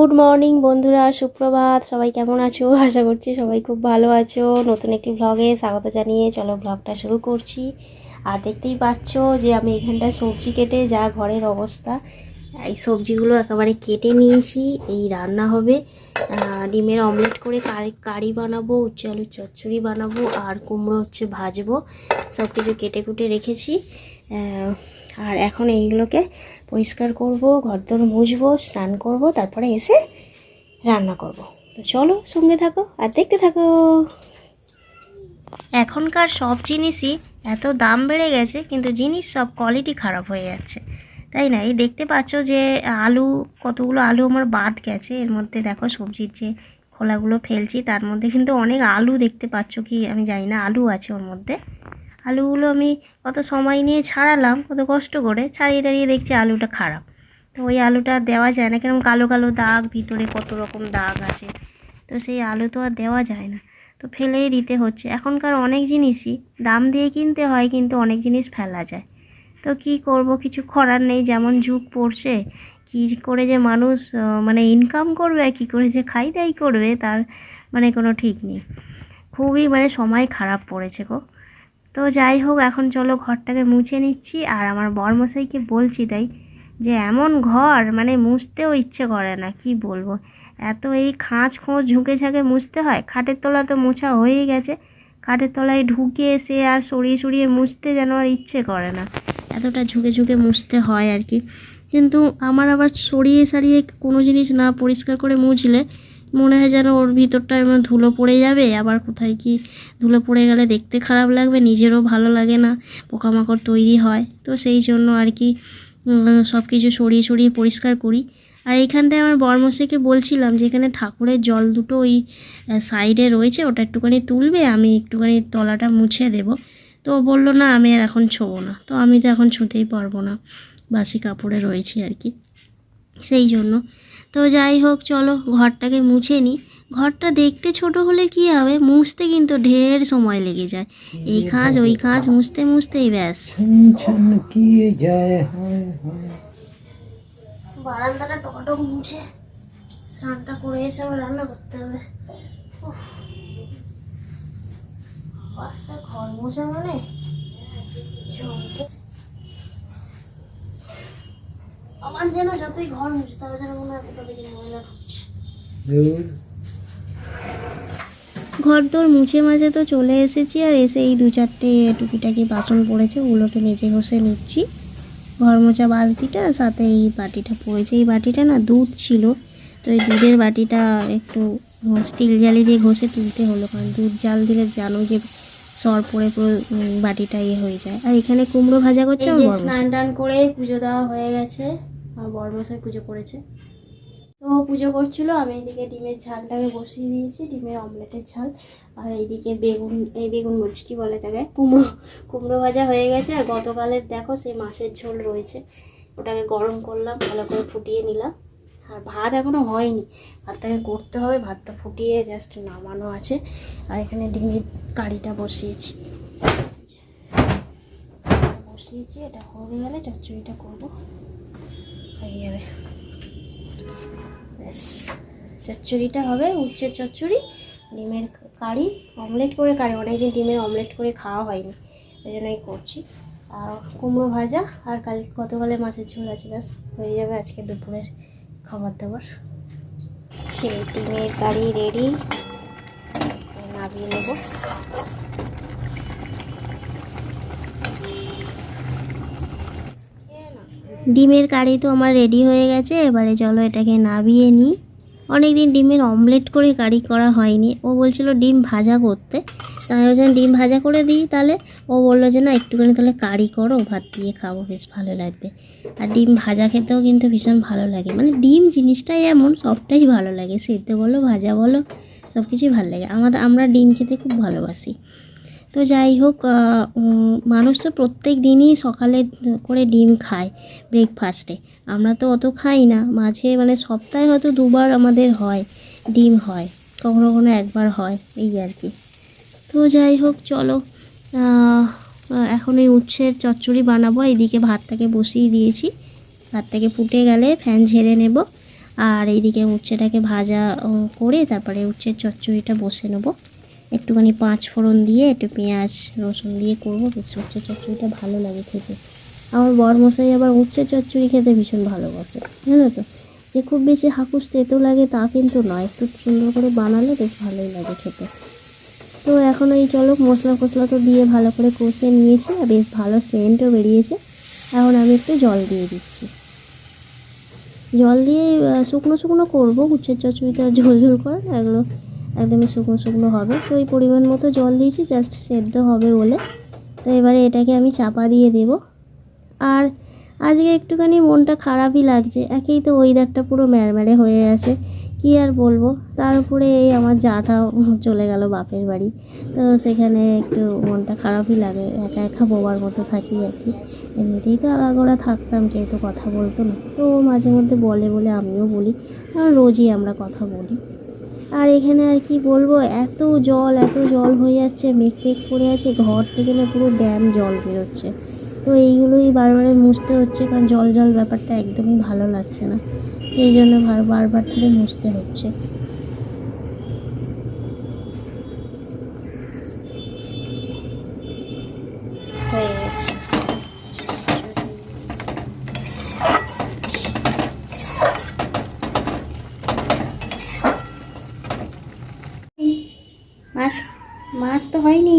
Good morning বন্ধুরা, সুপ্রভাত। সবাই কেমন আছো? আশা করছি সবাই খুব ভালো আছো। নতুন একটি ব্লগে স্বাগত জানিয়ে চলো ব্লগটা শুরু করছি। আর দেখতেই পাচ্ছ যে আমি এখানটায় সবজি কেটে যা ঘরের অবস্থা, এই সবজিগুলো একেবারে কেটে নিয়েছি। এই রান্না হবে, ডিমের অমলেট করে কারি বানাবো, উচ্ছে আলুর চচ্চড়ি বানাবো, আর কুমড়ো হচ্ছে ভাজবো। সব কিছু কেটে কুটে রেখেছি। আর এখন এইগুলোকে পরিষ্কার করব, ঘরদোর মুছবো, স্নান করব, তারপরে এসে রান্না করব। তো চলো সঙ্গে থাকো আর দেখতে থাকো। এখনকার সব জিনিসই এত দাম বেড়ে গেছে, কিন্তু জিনিস সব কোয়ালিটি খারাপ হয়ে যাচ্ছে, তাই না? এই দেখতে পাচ্ছ যে আলু, কতগুলো আলু আমার বাদ গেছে। এর মধ্যে দেখো সবজির যে খোলাগুলো ফেলছি, তার মধ্যে কিন্তু অনেক আলু দেখতে পাচ্ছ কি আমি জানি না, আলু আছে ওর মধ্যে। আলুগুলো আমি কত সময় নিয়ে ছাড়ালাম, কত কষ্ট করে ছাড়িয়ে টাড়িয়ে দেখছি আলুটা খারাপ। তো ওই আলুটা দেওয়া যায় না, কেরকম কালো কালো দাগ, ভিতরে কত রকম দাগ আছে। তো সেই আলু তো আর দেওয়া যায় না, তো ফেলেই দিতে হচ্ছে। এখনকার অনেক জিনিসই দাম দিয়ে কিনতে হয়, কিন্তু অনেক জিনিস ফেলা যায়। তো কি করব, কিছু করার নেই। যেমন যুগ পড়ছে, কী করে যে মানুষ মানে ইনকাম করবে, কী করে যে খাই দাই করবে, তার মানে কোনো ঠিক নেই। খুবই মানে সময় খারাপ পড়েছে গো। তো যাই হোক, এখন চলো ঘরটাকে মুছে নিচ্ছি। আর আমার বরমশাইকে বলছি তাই, যে এমন ঘর মানে মুছতেও ইচ্ছে করে না, কি বলবো। এত এই খাঁজ খোঁজ ঝুঁকে ঝাঁকে মুছতে হয়। খাটের তলা তো মোছা হয়েই গেছে, খাটের তলায় ঢুকে এসে আর সরিয়ে সরিয়ে মুছতে যেন আর ইচ্ছে করে না, এতটা ঝুঁকে ঝুঁকে মুছতে হয় আর কি। কিন্তু আমার আবার সরিয়ে সারিয়ে কোনো জিনিস না পরিষ্কার করে মুছলে মনে হয় যেন ওর ভিতরটায় ধুলো পড়ে যাবে, আবার কোথায় কি ধুলো পড়ে গেলে দেখতে খারাপ লাগবে, নিজেরও ভালো লাগে না, পোকামাকড় তৈরি হয়। তো সেই জন্য আর কি সব কিছু সরিয়ে সরিয়ে পরিষ্কার করি। আর এইখানটায় আমার বরমশাইকে বলছিলাম যে এখানে ঠাকুরের জল দুটো ওই সাইডে রয়েছে, ওটা একটুখানি তুলবে, আমি একটুখানি তলাটা মুছে দেব। তো ও বললো না, আমি আর এখন ছোবো না। তো আমি তো এখন ছুঁতেই পারবো না, বাসি কাপড়ে রয়েছে আর কি, সেই জন্য। তো যাই হোক, চলো ঘরটাকে মুছে নিই। ঘরটা দেখতে ছোট হলে কি হবে, মুছতে কিন্তু ঢের সময় লেগে যায়। এই কাজ ওই কাজ মুছতে মুছতেই ব্যাস। বারান্দাটা টকটক মুছে স্নানটা করে এসে আবার রান্না করতে হবে। ঘর মোছা মানে আমার যেন যতই ঘর মুছে তাও যেন মনে হয় কোথাও থেকে ময়লা ঢুকছে। ঘর তোর মুছে মাঝে তো চলে এসেছি, আর এসে এই 2-4টে টুকিটাকি বাসন পড়েছে, ওগুলোকে মেজে ঘষে নিচ্ছি। ঘর মোছা বালতিটা, সাথে এই বাটিটা পড়েছে। এই বাটিটা না দুধ ছিল, তো এই দুধের বাটিটা একটু স্টিল জালি দিয়ে ঘষে তুলতে হলো, কারণ দুধ জাল দিলে জানো যে সর পড়ে পুরো বাটিটা হয়ে যায়। আর এখানে কুমড়ো ভাজা করছে। স্নান টান করে পুজো দেওয়া হয়ে গেছে, আমার বড়মশাই পুজো করেছে। তো পুজো করছিল, আমি এইদিকে ডিমের ঝালটাকে বসিয়ে দিয়েছি, ডিমের অমলেটের ঝাল। আর এইদিকে বেগুন বলছি, কি বলে এটাকে, কুমড়ো ভাজা হয়ে গেছে। আর গতকালের দেখো সেই মাছের ঝোল রয়েছে, ওটাকে গরম করলাম, ভালো করে ফুটিয়ে নিলাম। আর ভাত এখনও হয়নি, ভাতটাকে করতে হবে। ভাতটা ফুটিয়ে জাস্ট নামানো আছে। আর এখানে ডিমের কারিটা বসিয়েছি, এটা হয়ে গেলে চচ্চড়িটা করবো, হয়ে যাবে। ব্যাস, চচ্চড়িটা হবে উচ্ছের চচ্চড়ি, ডিমের কারি, অমলেট করে কারি। অনেকদিন ডিমের অমলেট করে খাওয়া হয়নি, ওই জন্যই করছি। আর কুমড়ো ভাজা, আর গতকালে মাছের ঝোল আছে, ব্যাস হয়ে যাবে আজকে দুপুরের খাবার দাবার। সেই ডিমের কারি রেডি, নামিয়ে নেব। ডিমের কারি তো আমার রেডি হয়ে গেছে, এবারে চলো এটাকে নামিয়ে নিই। অনেক দিন ডিমের অমলেট করে কারি করা হয়নি। ও বলছিল ডিম ভাজা করতে, তাই আমি ডিম ভাজা করে দিই তাহলে। ও বললো যে না, একটুখানি তাহলে কারি করো, ভাত দিয়ে খাবো, বেশ ভালো লাগবে। আর ডিম ভাজা খেতেও কিন্তু ভীষণ ভালো লাগে, মানে ডিম জিনিসটাই এমন, সবটাই ভালো লাগে, সেদ্ধ বলো ভাজা বলো, সব কিছুই ভালো লাগে। আমরা ডিম খেতে খুব ভালোবাসি। তো যাই হোক, মানুষ তো প্রত্যেক দিনই সকালে করে ডিম খায় ব্রেকফাস্টে। আমরা তো অত খাই না, মাঝে মানে সপ্তাহে হয়তো 2বার আমাদের হয়, ডিম হয়, কখনো কখনো 1বার হয়, এই আর কি। তো যাই হোক, চলো এখন এই উচ্ছের চচ্চড়ি বানাবো। এইদিকে ভাতটাকে বসিয়ে দিয়েছি, ভাতটাকে ফুটে গেলে ফ্যান ঝেড়ে নেব। আর এইদিকে উচ্ছেটাকে ভাজা করে তারপরে উচ্ছের চচ্চড়িটা বসে নেবো। একটুখানি 5 ফোড়ন দিয়ে একটু পেঁয়াজ রসুন দিয়ে করবো, বেশ উচ্ছের চচ্চড়িটা ভালো লাগে খেতে। আমার বরমশাই আবার উচ্ছের চচ্চড়ি খেতে ভীষণ ভালোবাসে, জানো তো। যে খুব বেশি হাকুস তেতো লাগে তা কিন্তু নয়, একটু সুন্দর করে বানালে বেশ ভালোই লাগে খেতে। তো এখন এই চলো মশলা ফসলা তো দিয়ে ভালো করে কষে নিয়েছি, আর বেশ ভালো সেন্টও বেরিয়েছে। এখন আমি একটু জল দিয়ে দিচ্ছি। জল দিয়ে শুকনো শুকনো করবো, উচ্ছের চচ্চড়িটা ঝোল ঝোল করে না, এগুলো একদমই শুকনো শুকনো হবে। তো এই পরিমাণ মতো জল দিয়েছি জাস্ট সেদ্ধ হবে বলে। তো এবারে এটাকে আমি চাপা দিয়ে দেব। আর আজকে একটুখানি মনটা খারাপই লাগছে, একেই তো ওয়েদারটা পুরো ম্যাড়ম্যাড়ে হয়ে আছে, কী আর বলবো। তার উপরে এই আমার জাটাও চলে গেল বাপের বাড়ি, তো সেখানে একটু মনটা খারাপই লাগে, একা একা বোবার মতো থাকি আর কি। এমনিতেই তো আলাদা থাকতাম, কেউ তো কথা বলতো না, তো মাঝে মধ্যে বলে বলে আমিও বলি, কারণ রোজই আমরা কথা বলি। আর এখানে আর কি বলবো, এত জল হয়ে যাচ্ছে, মেঘ মেঘ করে আছে, ঘর থেকে না পুরো ড্যাম জল বেরোচ্ছে। তো এইগুলোই বারবার মুছতে হচ্ছে, কারণ জল জল ব্যাপারটা একদমই ভালো লাগছে না, সেই জন্য বারবার ধরে মুছতে হচ্ছে। হয়ে গেছে। মাছ মাছ তো হয়নি,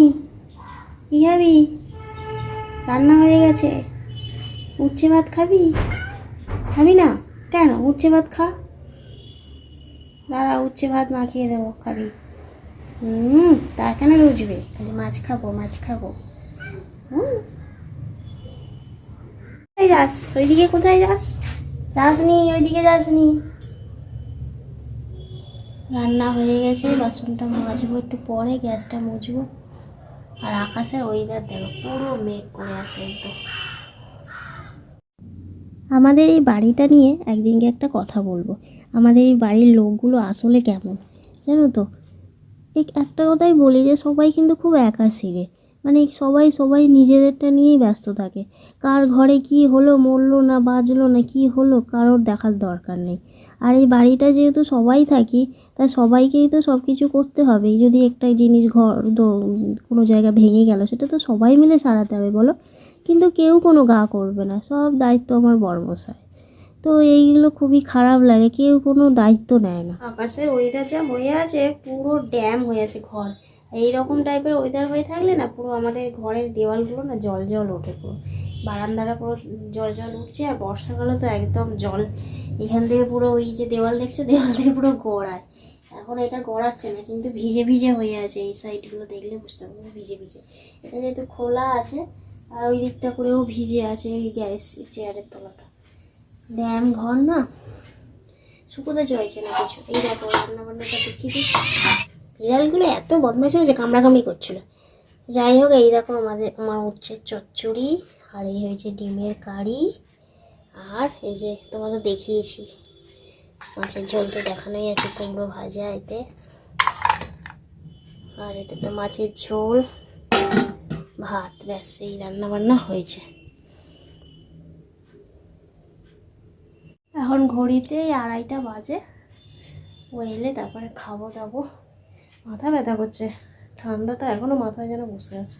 কী খাবি? রান্না হয়ে গেছে। উচ্ছে ভাত খাবি? খাবি না কেন? উচ্ছে ভাত খা, দাঁড়া উচ্ছে ভাত মাখিয়ে দেবো, খাবি? তা কেন রুজবে? খালি মাছ খাবো মাছ খাবো। কোথায় যাস? ওইদিকে কোথায় যাস? যাসনি, ওইদিকে যাসনি। রান্না হয়ে গেছে, বাসনটা মাজবো একটু পরে, গ্যাসটা মুছবো। আর আকাশের ওয়েদার দেখো, পুরো মেঘ করে আসে একদম। আমাদের এই বাড়িটা নিয়ে একদিনকে একটা কথা বলবো। আমাদের এই বাড়ির লোকগুলো আসলে কেমন জানো তো? এই একটা কথাই বলি যে সবাই কিন্তু খুব একাশিরে, মানে সবাই নিজেদেরটা নিয়েই ব্যস্ত থাকে। কার ঘরে কি হলো, মরলো না বাজলো না কি হলো, কারোর দেখার দরকার নেই। আর এই বাড়িটা যেহেতু সবাই থাকি, তা সবাইকেই তো সব কিছু করতে হবে। যদি একটা জিনিস কোনো জায়গা ভেঙে গেল, সেটা তো সবাই মিলে সারাতে হবে বলো। কিন্তু কেউ কোনো গা করবে না, সব দায়িত্ব আমার বড়মশাই। তো এইগুলো খুবই খারাপ লাগে, কেউ কোনো দায়িত্ব নেয় না। আকাশের ওয়েদার যা হয়ে আছে, পুরো ড্যাম হয়ে আছে ঘর। এইরকম টাইপের ওয়েদার হয়ে থাকলে না, পুরো আমাদের ঘরের দেওয়ালগুলো না জল জল ওঠে, পুরো বারান্দাটা পুরো জল জল উঠছে। আর বর্ষাকালে তো একদম জল, এখান থেকে পুরো ওই যে দেওয়াল দেখছো, দেওয়াল থেকে পুরো গড়ায়। এখন এটা গড়াচ্ছে না, কিন্তু ভিজে ভিজে হয়ে আছে, এই সাইডগুলো দেখলে বুঝতে পারবো ভিজে ভিজে। এটা যেহেতু খোলা আছে, আর ওই দিকটা করেও ভিজে আছে, ওই গ্যাস চেয়ারের তলাটা। ড্যাম ঘর না, শুকোতে চাইছে না কিছু। এই দেখো রান্নাবান্নাটা দেখিয়ে দিই, বিড়ালগুলো এত বদমাইশ হয়েছে, কামড়াকামড়ি করছিল। যাই হোক, এই দেখো আমার উচ্ছের চচ্চড়ি, আর এই হয়েছে ডিমের কারি, আর এই যে তোমাদের দেখিয়েছি মাছের ঝোল তো দেখানোই আছে, কুমড়ো ভাজা এতে, আর এতে তো মাছের ঝোল, ভাত, ব্যাস এই রান্নাবান্না হয়েছে। এখন ঘড়িতে 2:30টা বাজে, ও এলে তারপরে খাবো দাবো। মাথা ব্যথা করছে, ঠান্ডাটা এখনও মাথায় যেন বসে আছে।